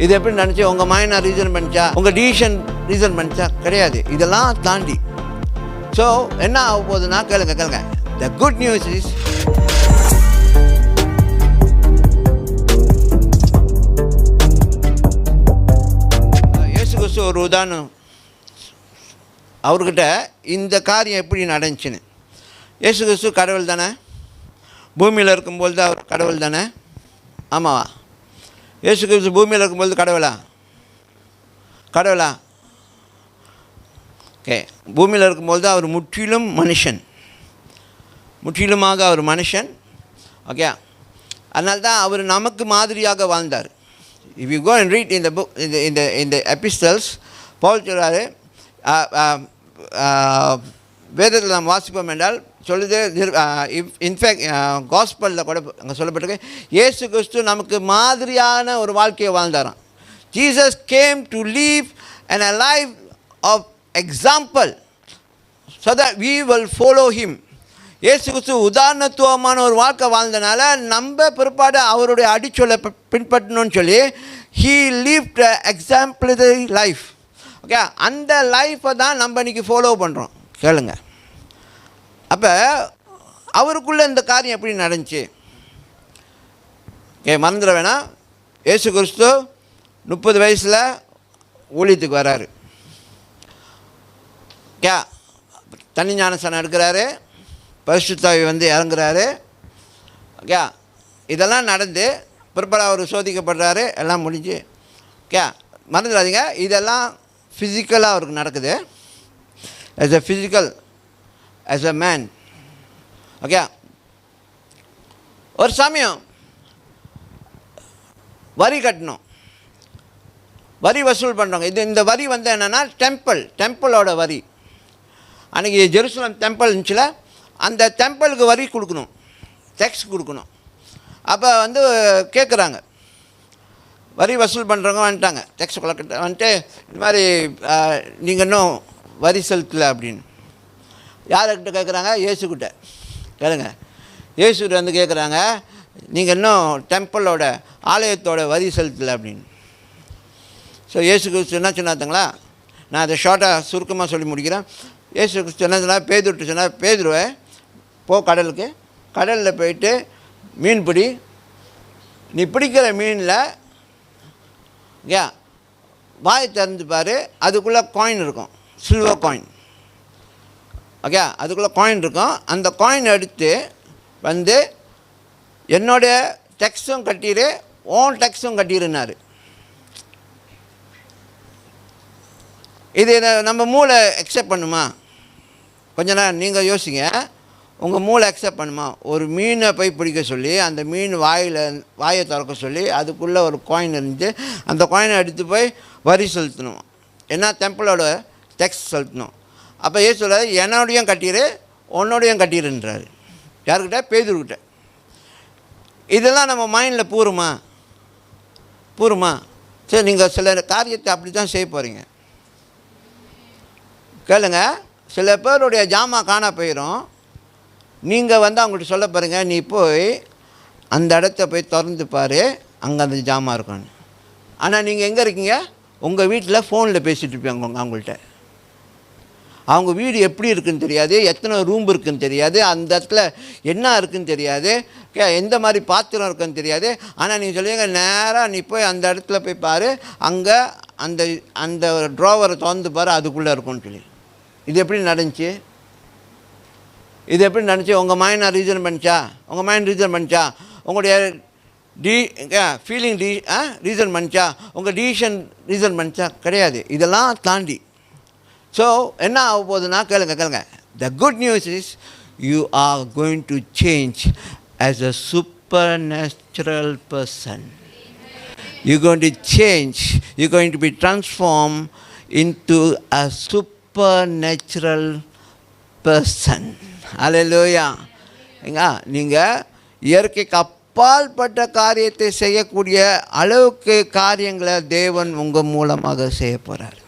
இது எப்படி நினச்சி உங்கள் மைண்ட் ரீசன் பண்ணிச்சா, உங்கள் டிசிஷன் ரீசன் பண்ணிச்சா? கிடையாது. இதெல்லாம் தாண்டி ஸோ என்ன ஆக போகுதுன்னா, கேளுங்க. த குட் நியூஸ் இஸ் இயேசு கிறிஸ்து ஒரு உதாரணம். அவர்கிட்ட இந்த காரியம் எப்படி நடந்துச்சுன்னு. இயேசு கிறிஸ்து கடவுள் தானே, பூமியில் இருக்கும்போது அவர் கடவுள் தானே, ஆமாவா? இயேசு கிறிஸ்து பூமியில் இருக்கும்போது கடவுளா? ஓகே, பூமியில் இருக்கும்போது அவர் முற்றிலும் மனுஷன், முற்றிலுமாக அவர் மனுஷன். ஓகே, அதனால தான் அவர் நமக்கு மாதிரியாக வாழ்ந்தார். If you go and read இந்த புக், இந்த எபிஸ்டல்ஸ், பவுல் சொல்கிறாரு, வேதத்தில் நாம் வாசிப்போம் என்றால் சொல்லுது. இன்ஃபேக்ட் காஸ்பலில் கூட அங்கே சொல்லப்பட்டிருக்கு, இயேசு கிறிஸ்து நமக்கு மாதிரியான ஒரு வாழ்க்கையை வாழ்ந்தாராம். Jesus came to live an a life of example so that we will follow him. இயேசு கிறிஸ்து உதாரணத்துவமான ஒரு வாழ்க்கை வாழ்ந்தனால நம்ம பிற்பாடு அவருடைய அடிச்சொல்லை பின்பற்றணும்னு சொல்லி he lived an exemplary life. Okay, அந்த லைஃப்பை தான் நம்ம இன்றைக்கி ஃபாலோ பண்ணுறோம். கேளுங்க, அப்போ அவருக்குள்ளே இந்த காரியம் எப்படி நடந்துச்சு? மறந்துட வேணாம். இயேசு கிறிஸ்து 30 வயசில் ஊழியத்துக்கு வராரு. தண்ணி ஞானஸ்நானம் எடுக்கிறாரு, பரிசுத்த ஆவி வந்து இறங்குறாரு. ஓகே, இதெல்லாம் நடந்து பிற்பாடு அவர் சோதிக்கப்படுறாரு, எல்லாம் முடிஞ்சு. ஓகே, மறந்துடாதீங்க, இதெல்லாம் ஃபிசிக்கலாக அவருக்கு நடக்குது. as a physical, as a man. Okay, ஒரு சமயம் வரி கட்டணும், வரி வசூல் பண்ணுறாங்க. இந்த வரி வந்து என்னென்னா டெம்பிளோட வரி. அன்றைக்கி ஜெருசலம் டெம்பிள் இருந்துச்சுல, அந்த டெம்பிளுக்கு வரி கொடுக்கணும், டேக்ஸ் கொடுக்கணும். அப்போ வந்து கேட்குறாங்க, வரி வசூல் பண்ணுறவங்க வந்துட்டாங்க, டேக்ஸ் கலெக்டர் வந்துட்டு, இந்த மாதிரி நீங்கள் இன்னும் வரி செலுத்தலை அப்படின்னு. யார்கிட்ட கேட்குறாங்க? இயேசுக்கிட்ட. கேளுங்க, இயேசுகிட்ட வந்து கேட்குறாங்க, நீங்கள் இன்னும் டெம்பிளோட ஆலயத்தோட வரி செலுத்தலை அப்படின்னு. ஸோ இயேசு கிறிஸ்து என்ன சொன்னாதுங்களா? நான் அதை ஷார்ட்டாக சுருக்கமாக சொல்லி முடிக்கிறேன். இயேசு கிறிஸ்து என்ன சொன்னால், பேதுருட்டு சொன்னால், பேதுருவை போ கடலுக்கு, கடலில் போயிட்டு மீன் பிடி, நீ பிடிக்கிற மீனில் வாயை திறந்து பாரு, அதுக்குள்ளே காயின் இருக்கும், சில்வர் காயின். ஓகே, அதுக்குள்ளே காயின் இருக்கும். அந்த காயின் எடுத்து வந்து என்னுடைய டேக்ஸும் கட்டிடு, ஓன் டேக்ஸும் கட்டிடுனாரு. இது நம்ம மூளை அக்செப்ட் பண்ணுமா? கொஞ்ச நேரம் நீங்கள் யோசிங்க. உங்கள் மூளை அக்செப்ட் பண்ணுமா? ஒரு மீனை போய் பிடிக்க சொல்லி, அந்த மீன் வாயை திறக்க சொல்லி, அதுக்குள்ளே ஒரு காயின் இருந்து, அந்த காயினை எடுத்து போய் வரி செலுத்தணும், ஏன்னா டெம்பிளோட டேக்ஸ் செலுத்தணும். அப்போ ஏன் சொல்கிறாரு, என்னோடையும் கட்டிடு, உன்னோடையும் கட்டிடுன்றாரு. யாருக்கிட்ட? பேதுருக்கிட்ட. இதெல்லாம் நம்ம மைண்டில் பூருமா? சரி, நீங்கள் சில காரியத்தை அப்படி தான் செய்ய போகிறீங்க. கேளுங்க, சில பேருடைய ஜாமான் காண போயிடும். நீங்கள் வந்து அவங்கள்ட்ட சொல்ல பாருங்க, நீ போய் அந்த இடத்த போய் திறந்து பாரு, அங்கே அந்த ஜாமான் இருக்குன்னு. ஆனால் நீங்கள் எங்கே இருக்கீங்க? உங்கள் வீட்டில் ஃபோனில் பேசிகிட்டு இருப்பீங்க. அவங்கள்ட்ட அவங்க வீடு எப்படி இருக்குதுன்னு தெரியாது, எத்தனை ரூம் இருக்குதுன்னு தெரியாது, அந்த இடத்துல என்ன இருக்குதுன்னு தெரியாது, எந்த மாதிரி பாத்திரம் இருக்குதுன்னு தெரியாது. ஆனால் நீங்கள் சொல்லுவீங்க, நேராக நீ போய் அந்த இடத்துல போய் பாரு, அங்கே அந்த அந்த ட்ராவரை திறந்து பாரு, அதுக்குள்ளே இருக்கும்னு சொல்லி. இது எப்படி நடந்துச்சு? உங்கள் மைண்ட் ரீசன் பண்ணிச்சா? உங்களுடைய ஃபீலிங் ரீசன் பண்ணிச்சா? உங்கள் டிசிஷன் ரீசன் பண்ணிச்சா? கிடையாது. இதெல்லாம் தாண்டி ஸோ என்ன ஆக போகுதுன்னா, கேளுங்க, the good news is you are going to change as a supernatural person. You going to change, you going to be transform into a supernatural person. Hallelujah. நீங்கள் இயற்கைக்கு அப்பாற்பட்ட காரியத்தை செய்யக்கூடிய அளவுக்கு காரியங்களை தேவன் உங்கள் மூலமாக செய்ய போகிறார்.